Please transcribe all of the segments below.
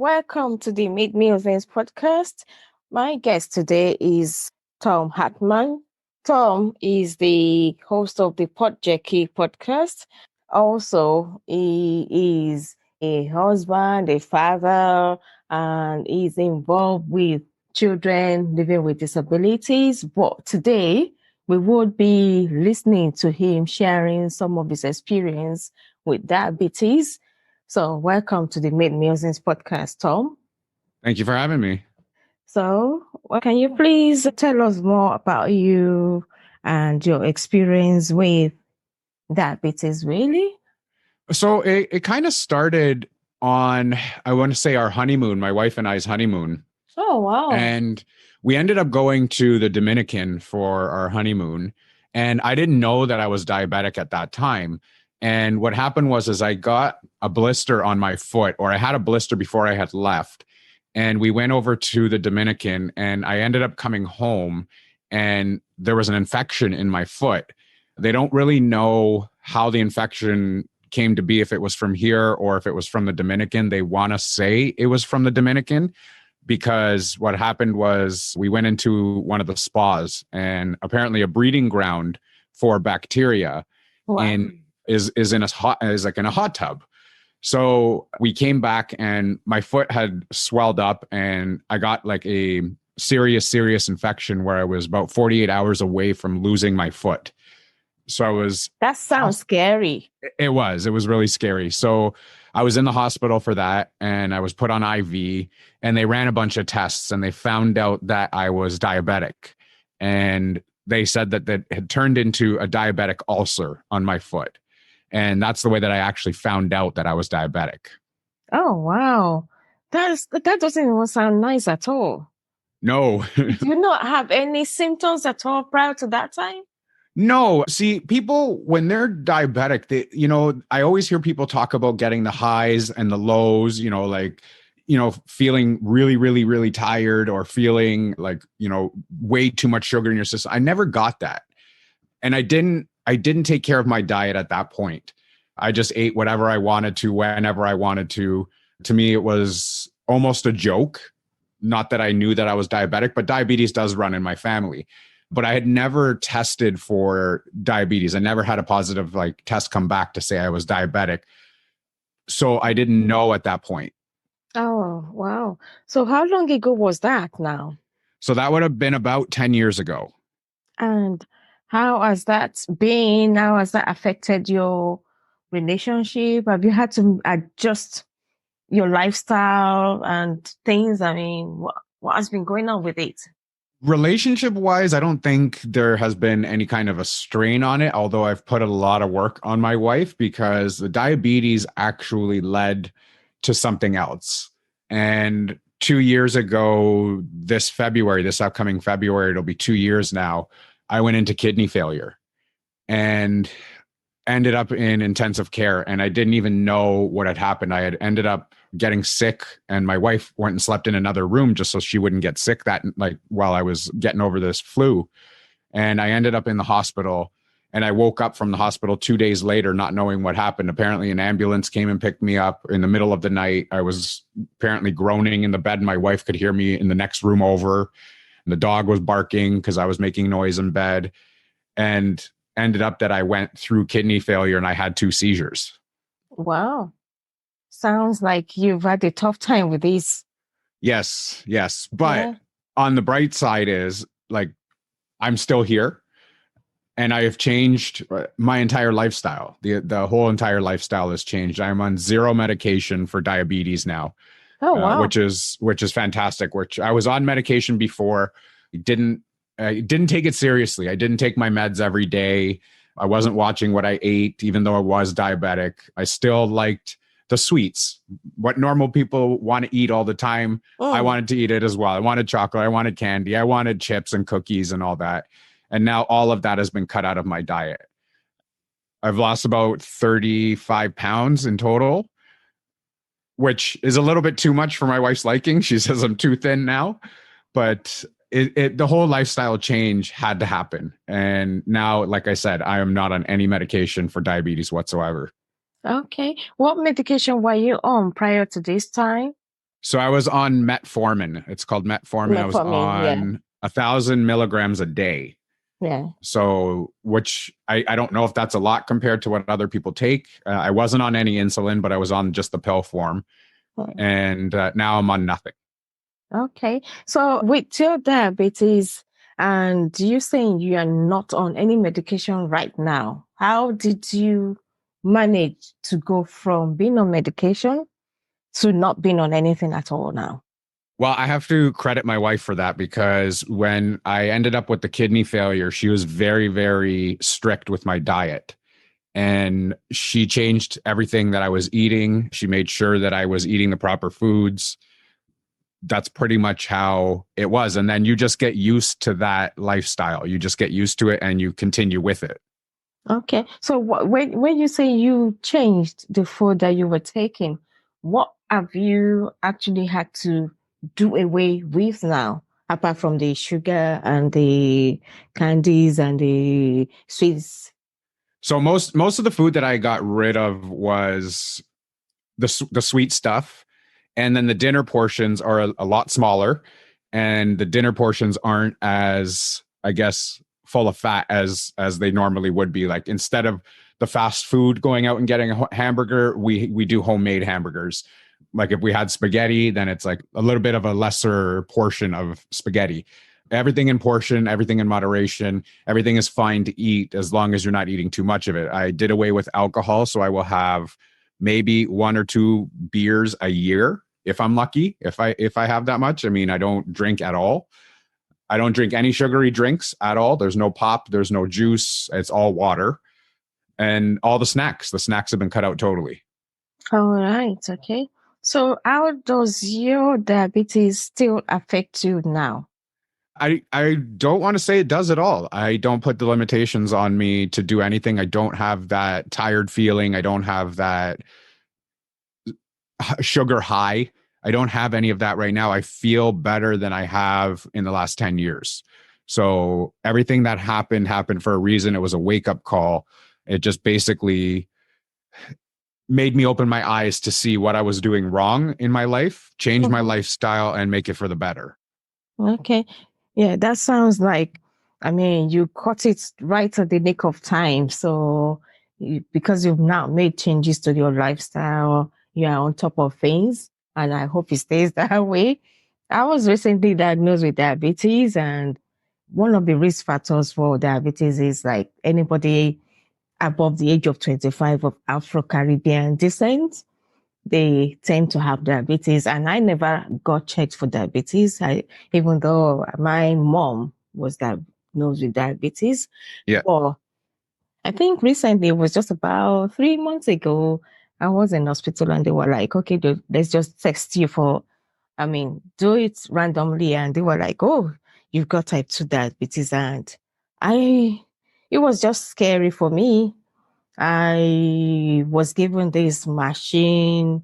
welcome to the Meademusings Podcast. My guest today is Tom Hartman. Tom is the host of the Podjerky Podcast. Also, he is a husband, a father, and he's involved with children living with disabilities. But today, we would be listening to him sharing some of his experience with diabetes. So, welcome to the Meademusings Podcast, Tom. Thank you for having me. So, can you please tell us more about you and your experience with diabetes, really? So it kind of started on, I want to say, our honeymoon, my wife and I's honeymoon. Oh, wow. And we ended up going to the Dominican for our honeymoon. And I didn't know that I was diabetic at that time. And what happened was I got a blister on my foot, or I had a blister before I had left. And we went over to the Dominican, and I ended up coming home, and there was an infection in my foot. They don't really know how the infection came to be, if it was from here or if it was from the Dominican. They want to say it was from the Dominican, because what happened was we went into one of the spas, and apparently a breeding ground for bacteria is in a hot tub. So we came back, and my foot had swelled up, and I got like a serious infection where I was about 48 hours away from losing my foot. So that sounds scary. It was really scary. So I was in the hospital for that, and I was put on IV, and they ran a bunch of tests, and they found out that I was diabetic. And they said that had turned into a diabetic ulcer on my foot. And that's the way that I actually found out that I was diabetic. Oh, wow. That doesn't even sound nice at all. No. Do you not have any symptoms at all prior to that time? No. See, people, when they're diabetic, I always hear people talk about getting the highs and the lows, feeling really, really, really tired, or feeling like, way too much sugar in your system. I never got that. And I didn't take care of my diet at that point. I just ate whatever I wanted to, whenever I wanted to. To me, it was almost a joke. Not that I knew that I was diabetic, but diabetes does run in my family. But I had never tested for diabetes. I never had a positive test come back to say I was diabetic. So I didn't know at that point. Oh, wow. So how long ago was that now? So that would have been about 10 years ago. And how has that been? How has that affected your relationship? Have you had to adjust your lifestyle and things? I mean, what has been going on with it? Relationship wise, I don't think there has been any kind of a strain on it, although I've put a lot of work on my wife, because the diabetes actually led to something else. And 2 years ago, this upcoming February, it'll be 2 years now, I went into kidney failure and ended up in intensive care. And I didn't even know what had happened. I had ended up getting sick, and my wife went and slept in another room just so she wouldn't get sick while I was getting over this flu. And I ended up in the hospital, and I woke up from the hospital 2 days later, not knowing what happened. Apparently an ambulance came and picked me up in the middle of the night. I was apparently groaning in the bed. My wife could hear me in the next room over, and the dog was barking because I was making noise in bed, and ended up that I went through kidney failure, and I had 2 seizures. Wow. Sounds like you've had a tough time with this. Yes. But on the bright side is I'm still here, and I have changed my entire lifestyle. The whole entire lifestyle has changed. I'm on 0 medication for diabetes now. Oh, wow. Which is fantastic. Which I was on medication before. I didn't take it seriously. I didn't take my meds every day. I wasn't watching what I ate, even though I was diabetic. I still liked the sweets, what normal people want to eat all the time. I wanted to eat it as well. I wanted chocolate. I wanted candy. I wanted chips and cookies and all that. And now all of that has been cut out of my diet. I've lost about 35 pounds in total, which is a little bit too much for my wife's liking. She says I'm too thin now, but the whole lifestyle change had to happen. And now, like I said, I am not on any medication for diabetes whatsoever. Okay. What medication were you on prior to this time? So I was on metformin. It's called metformin. I was Metformin, yeah, on 1,000 milligrams a day. yeah. So, which I don't know if that's a lot compared to what other people take. I wasn't on any insulin, but I was on just the pill form. Hmm. And now I'm on nothing. Okay. So with your diabetes, and you saying you are not on any medication right now, how did you manage to go from being on medication to not being on anything at all now? Well, I have to credit my wife for that because when I ended up with the kidney failure, she was very, very strict with my diet. And she changed everything that I was eating. She made sure that I was eating the proper foods. That's pretty much how it was. And then you just get used to that lifestyle. You just get used to it and you continue with it. Okay. So when you say you changed the food that you were taking, what have you actually had to do away with now, apart from the sugar and the candies and the sweets? So most of the food that I got rid of was the sweet stuff, and then the dinner portions are a lot smaller, and the dinner portions aren't as, I guess, full of fat as they normally would be. Like instead of the fast food going out and getting a hamburger, we do homemade hamburgers. Like if we had spaghetti, then it's like a little bit of a lesser portion of spaghetti. Everything in portion, everything in moderation, everything is fine to eat as long as you're not eating too much of it. I did away with alcohol, so I will have maybe one or two beers a year if I'm lucky. If I have that much. I mean, I don't drink at all. I don't drink any sugary drinks at all. There's no pop, there's no juice. It's all water. And all the snacks. The snacks have been cut out totally. All right. Okay. So how does your diabetes still affect you now? I don't want to say it does at all. I don't put the limitations on me to do anything. I don't have that tired feeling. I don't have that sugar high. I don't have any of that right now. I feel better than I have in the last 10 years. So everything that happened for a reason. It was a wake up call. It just basically made me open my eyes to see what I was doing wrong in my life, change my Mhm. lifestyle, and make it for the better. Okay. Yeah, that sounds like, I mean, you caught it right at the nick of time. So, because you've now made changes to your lifestyle, you are on top of things, and I hope it stays that way. I was recently diagnosed with diabetes, and one of the risk factors for diabetes is like anybody above the age of 25 of Afro-Caribbean descent, they tend to have diabetes. And I never got checked for diabetes. Even though my mom was diagnosed with diabetes. Yeah. But I think recently, it was just about 3 months ago, I was in hospital and they were like, okay, let's just test you for, I mean, do it randomly. And they were like, oh, you've got type 2 diabetes. And I, it was just scary for me. I was given this machine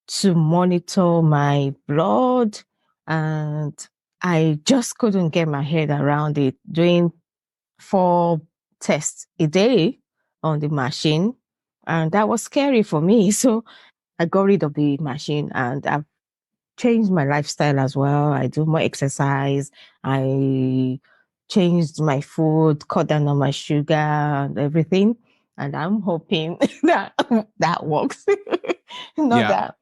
to monitor my blood, and I just couldn't get my head around it. Doing 4 tests a day on the machine, and that was scary for me. So I got rid of the machine, and I've changed my lifestyle as well. I do more exercise. I changed my food, cut down on my sugar and everything. And I'm hoping that that works. Not Yeah. that,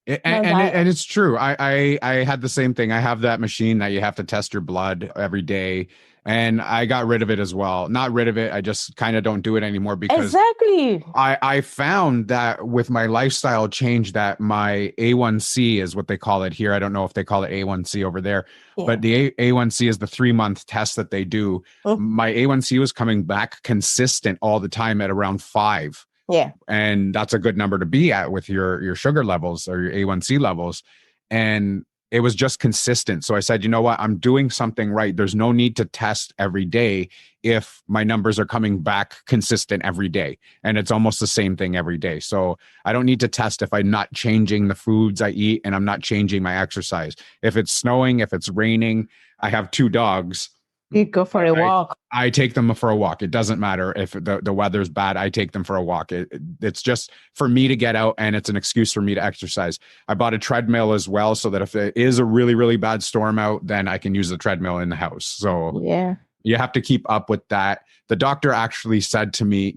And, not and, that. and it's true. I had the same thing. I have that machine that you have to test your blood every day. And I got rid of it as well. Not rid of it. I just kind of don't do it anymore because Exactly. I found that with my lifestyle change that my A1C is what they call it here. I don't know if they call it A1C over there, Yeah. but the A1C is the 3 month test that they do. Mm. My A1C was coming back consistent all the time at around 5. Yeah. And that's a good number to be at with your sugar levels or your A1C levels. And it was just consistent. So I said, you know what? I'm doing something right. There's no need to test every day if my numbers are coming back consistent every day. And it's almost the same thing every day. So I don't need to test if I'm not changing the foods I eat and I'm not changing my exercise. If it's snowing, if it's raining, I have 2 dogs. You go for a walk. I take them for a walk. It doesn't matter if the weather's bad. I take them for a walk. It's just for me to get out, and it's an excuse for me to exercise. I bought a treadmill as well, so that if it is a really, really bad storm out, then I can use the treadmill in the house. So Yeah. you have to keep up with that. The doctor actually said to me,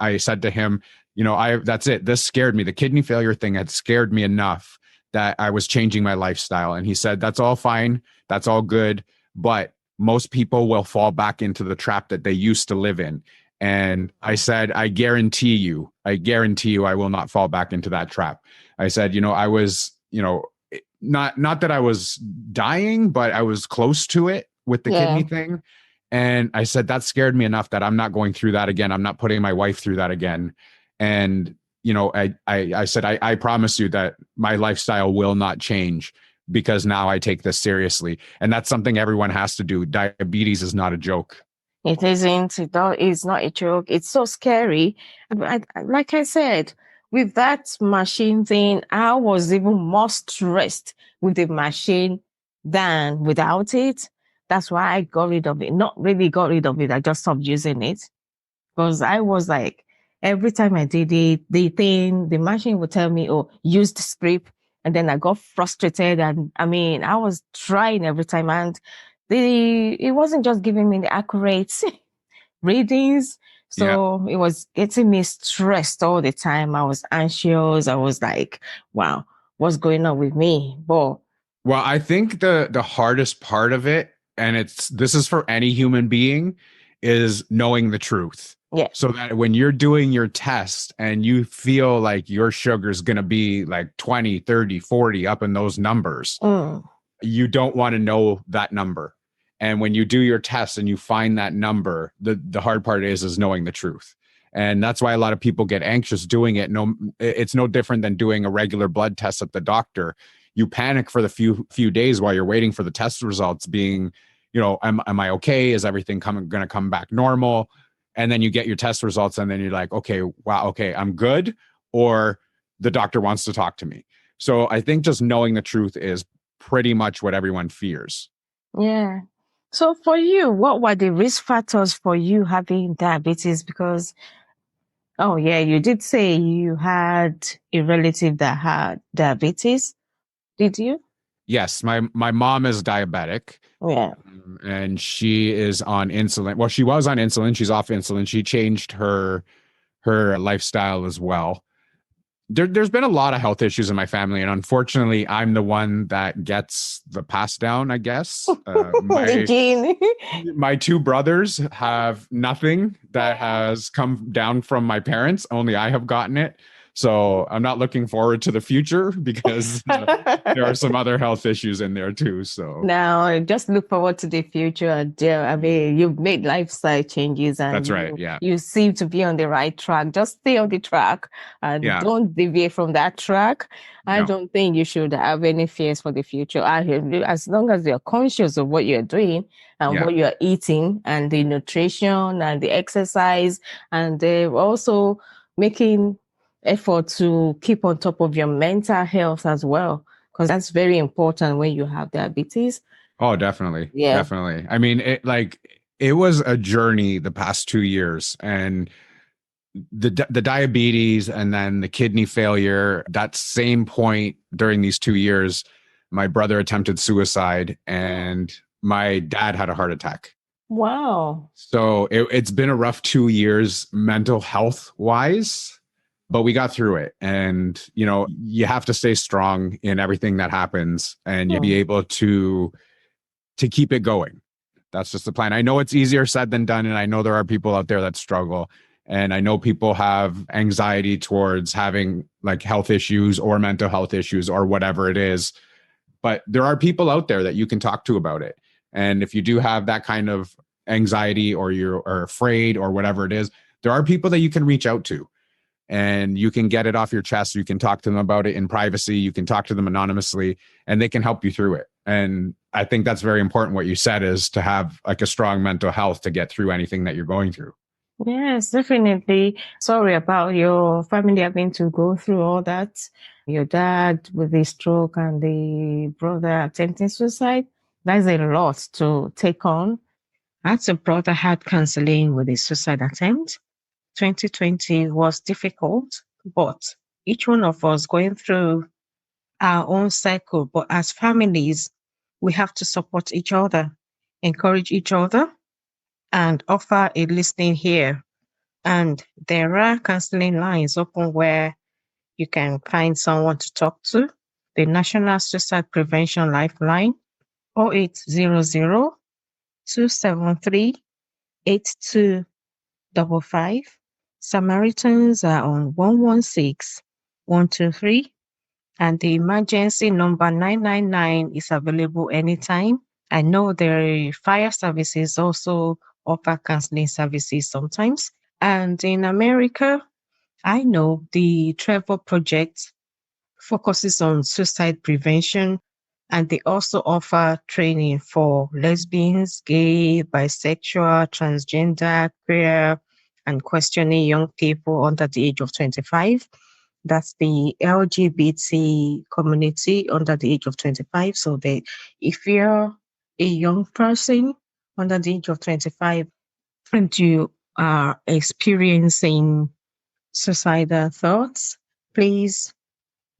I said to him, that's it. This scared me. The kidney failure thing had scared me enough that I was changing my lifestyle. And he said, that's all fine. That's all good. But most people will fall back into the trap that they used to live in. And I said, I guarantee you, I will not fall back into that trap. I said, I was, not that I was dying, but I was close to it with the kidney thing. And I said, that scared me enough that I'm not going through that again. I'm not putting my wife through that again. And, I said, I promise you that my lifestyle will not change, because now I take this seriously. And that's something everyone has to do. Diabetes is not a joke. It isn't. It's not a joke. It's so scary. Like I said, with that machine thing, I was even more stressed with the machine than without it. That's why I got rid of it. Not really got rid of it. I just stopped using it, because I was like, every time I did it, the machine would tell me, oh, use the script. And then I got frustrated. And I was trying every time, and it wasn't just giving me the accurate readings. So it was getting me stressed all the time. I was anxious. I was like, wow, what's going on with me? But well, I think the hardest part of it, and this is for any human being, is knowing the truth. Yeah. So that when you're doing your test and you feel like your sugar is going to be like 20, 30, 40 up in those numbers, you don't want to know that number. And when you do your test and you find that number, the hard part is knowing the truth. And that's why a lot of people get anxious doing it. No, it's no different than doing a regular blood test at the doctor. You panic for the few days while you're waiting for the test results, being, am I okay? Is everything going to come back normal? And then you get your test results, and then you're like, okay, wow, okay, I'm good, or the doctor wants to talk to me. So I think just knowing the truth is pretty much what everyone fears. Yeah. So for you, what were the risk factors for you having diabetes? Because, you did say you had a relative that had diabetes. Did you? Yes, my mom is diabetic. Yeah. And she is on insulin. Well, she was on insulin. She's off insulin. She changed her lifestyle as well. There's been a lot of health issues in my family, and unfortunately, I'm the one that gets the pass down, I guess. My two brothers have nothing that has come down from my parents. Only I have gotten it. So I'm not looking forward to the future, because there are some other health issues in there too. So now just look forward to the future. And you've made lifestyle changes, and that's right. Yeah. You seem to be on the right track. Just stay on the track and don't deviate from that track. I don't think you should have any fears for the future. As long as you're conscious of what you're doing and what you're eating, and the nutrition and the exercise, and also making effort to keep on top of your mental health as well, because that's very important when you have diabetes. Oh, definitely. Yeah. Definitely. It was a journey the past 2 years, and the diabetes and then the kidney failure, that same point during these 2 years, my brother attempted suicide and my dad had a heart attack. Wow. So it's been a rough 2 years mental health wise, but we got through it. And, you have to stay strong in everything that happens, and you'll be able to keep it going. That's just the plan. I know it's easier said than done. And I know there are people out there that struggle. And I know people have anxiety towards having like health issues or mental health issues or whatever it is. But there are people out there that you can talk to about it. And if you do have that kind of anxiety, or you're afraid or whatever it is, there are people that you can reach out to, and you can get it off your chest. You can talk to them about it in privacy. You can talk to them anonymously, and they can help you through it. And I think that's very important. What you said is to have like a strong mental health to get through anything that you're going through. Yes, definitely. Sorry about your family having to go through all that. Your dad with the stroke and the brother attempting suicide. That's a lot to take on. I had a brother had counseling with a suicide attempt. 2020 was difficult, but each one of us going through our own cycle. But as families, we have to support each other, encourage each other, and offer a listening ear. And there are counseling lines open where you can find someone to talk to. The National Suicide Prevention Lifeline, 0800 273 8255. Samaritans are on 116 123, and the emergency number 999 is available anytime. I know the fire services also offer counseling services sometimes. And in America, I know the Trevor Project focuses on suicide prevention, and they also offer training for lesbians, gay, bisexual, transgender, queer, and questioning young people under the age of 25. That's the LGBT community under the age of 25. So if you're a young person under the age of 25 and you are experiencing suicidal thoughts, please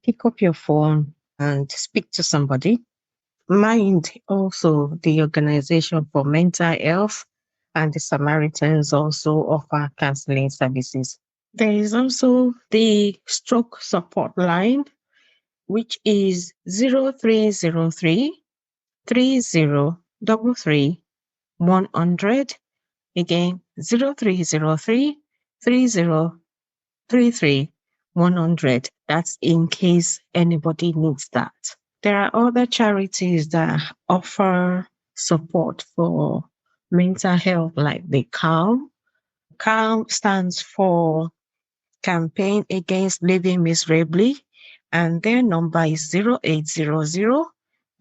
pick up your phone and speak to somebody. Mind also the Organization for Mental Health and the Samaritans also offer counseling services. There is also the stroke support line, which is 0303 3033 100. Again, 0303 3033 100. That's in case anybody needs that. There are other charities that offer support for mental health, like the CALM. CALM stands for Campaign Against Living Miserably, and their number is 0800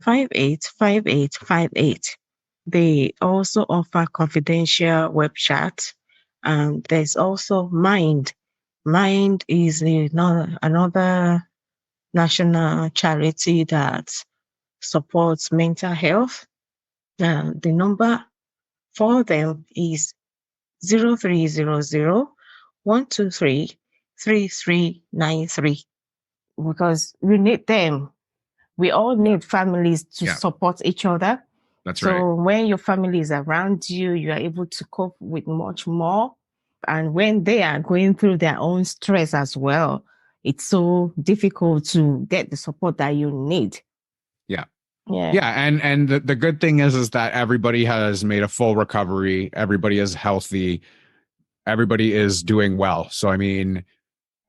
585858. They also offer confidential web chat, and there's also Mind. Mind is another national charity that supports mental health. The number for them is 0300 123 3393. Because we need them. We all need families to support each other. That's so right. when your family is around you, you are able to cope with much more. And when they are going through their own stress as well, it's so difficult to get the support that you need. Yeah. Yeah. Yeah. And the good thing is that everybody has made a full recovery. Everybody is healthy. Everybody is doing well. So, I mean,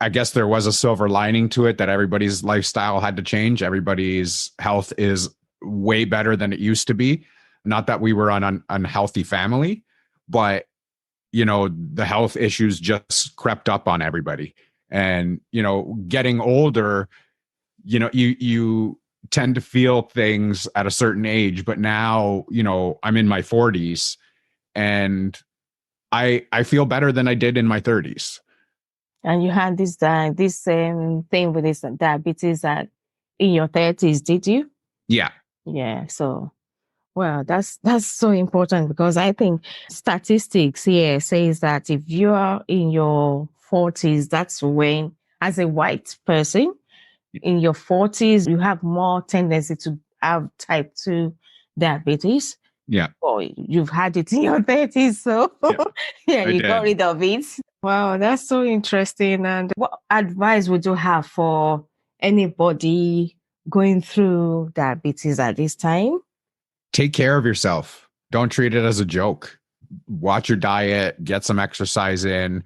I guess there was a silver lining to it that everybody's lifestyle had to change. Everybody's health is way better than it used to be. Not that we were an unhealthy family, but, the health issues just crept up on everybody. And, getting older, you tend to feel things at a certain age. But now, I'm in my 40s and I feel better than I did in my 30s. And you had this thing with this diabetes in your 30s, did you? Yeah. Yeah. So, well, that's so important, because I think statistics here says that if you are in your 40s, that's when, as a white person, in your 40s, you have more tendency to have type 2 diabetes. Yeah. Or you've had it in your 30s. So, you got rid of it. Wow, that's so interesting. And what advice would you have for anybody going through diabetes at this time? Take care of yourself. Don't treat it as a joke. Watch your diet, get some exercise in.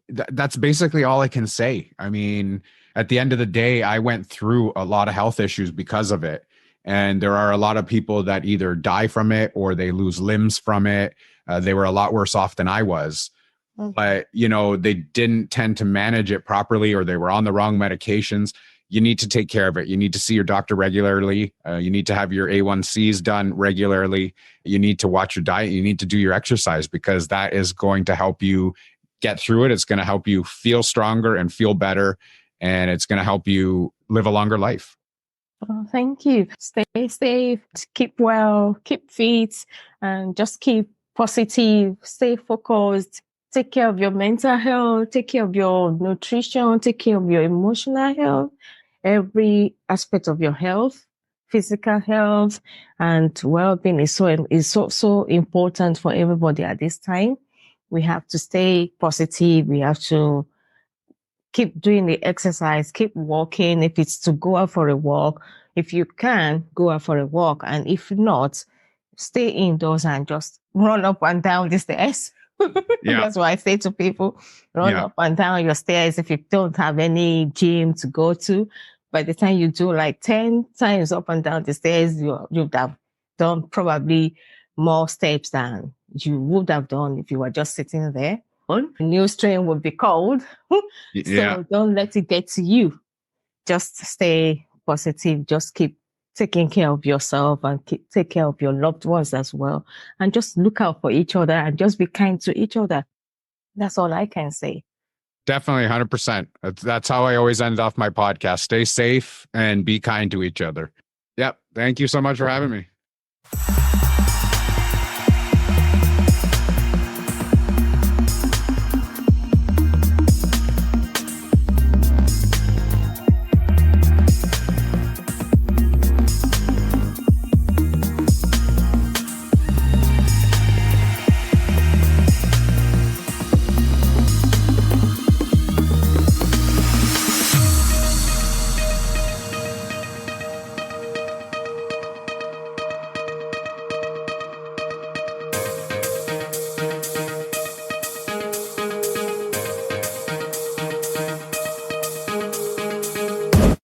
That's basically all I can say. I mean, at the end of the day, I went through a lot of health issues because of it. And there are a lot of people that either die from it or they lose limbs from it. They were a lot worse off than I was. But, they didn't tend to manage it properly, or they were on the wrong medications. You need to take care of it. You need to see your doctor regularly. You need to have your A1Cs done regularly. You need to watch your diet. You need to do your exercise, because that is going to help you get through it. It's going to help you feel stronger and feel better. And it's going to help you live a longer life. Oh, thank you. Stay safe, keep well, keep fit, and just keep positive, stay focused, take care of your mental health, take care of your nutrition, take care of your emotional health, every aspect of your health, physical health, and well-being is so important for everybody at this time. We have to stay positive. We have to keep doing the exercise, keep walking. If it's to go out for a walk, if you can, go out for a walk. And if not, stay indoors and just run up and down the stairs. Yeah. That's what I say to people. Run up and down your stairs if you don't have any gym to go to. By the time you do like 10 times up and down the stairs, you'd have done probably more steps than you would have done if you were just sitting there. New strain would be cold. So don't let it get to you. Just stay positive. Just keep taking care of yourself and take care of your loved ones as well. And just look out for each other and just be kind to each other. That's all I can say. Definitely 100%. That's how I always end off my podcast. Stay safe and be kind to each other. Yep. Thank you so much for having me.